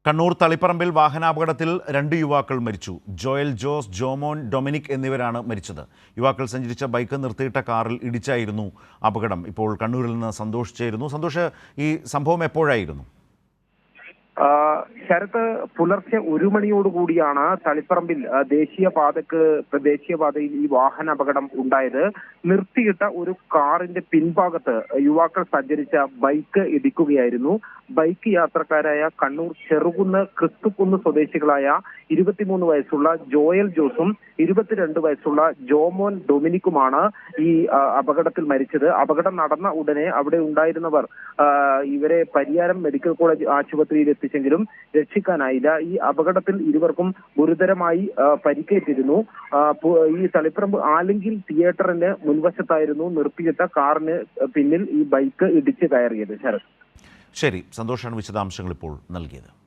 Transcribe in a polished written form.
കണ്ണൂർ തളിപ്പറമ്പിൽ വാഹനാപകടത്തിൽ 2 യുവാക്കൾ മരിച്ചു. ജോയൽ ജോസ്, ജോമോൻ ഡൊമിനിക് എന്നിവരാണ് മരിച്ചത്. യുവാക്കൾ സഞ്ചരിച്ച ബൈക്ക് നിർത്തിയിട്ട കാറിൽ ഇടിച്ചായിരുന്നു അപകടം. ഇപ്പോൾ കണ്ണൂരിൽ നിന്ന് സന്തോഷ് ചേരുന്നു. സന്തോഷ്, ഈ സംഭവം എപ്പോഴായിരുന്നു? ശരത്ത്, പുലർച്ചെ 1 മണിയോടുകൂടിയാണ് തളിപ്പറമ്പിൽ ദേശീയപാതയിൽ ഈ വാഹന അപകടം ഉണ്ടായത്. നിർത്തിയിട്ട ഒരു കാറിന്റെ പിൻഭാഗത്ത് യുവാക്കൾ സഞ്ചരിച്ച ബൈക്ക് ഇടിക്കുകയായിരുന്നു. ബൈക്ക് യാത്രക്കാരായ കണ്ണൂർ ചെറുകുന്ന് ക്രിസ്തുകുന്ന് സ്വദേശികളായ 23 വയസ്സുള്ള ജോയൽ ജോസും 22 വയസ്സുള്ള ജോമോൻ ഡൊമിനിക്കുമാണ് ഈ അപകടത്തിൽ മരിച്ചത്. അപകടം നടന്ന ഉടനെ അവിടെ ഉണ്ടായിരുന്നവർ ഇവരെ പരിയാരം മെഡിക്കൽ കോളേജ് ആശുപത്രിയിൽ എത്തിച്ചെങ്കിലും രക്ഷിക്കാനായില്ല. ഈ അപകടത്തിൽ ഇരുവർക്കും ഗുരുതരമായി പരിക്കേറ്റിരുന്നു. ഈ തളിപ്പറമ്പ് ആലങ്കിൽ തിയേറ്ററിന് മുൻവശത്തായിരുന്നു നിർത്തിയിട്ട കാറിന് പിന്നിൽ ഈ ബൈക്ക് ഇടിച്ച് കയറിയത്. ശരത്, ശരി, സന്തോഷാണ് വിശദാംശങ്ങൾ ഇപ്പോൾ നൽകിയത്.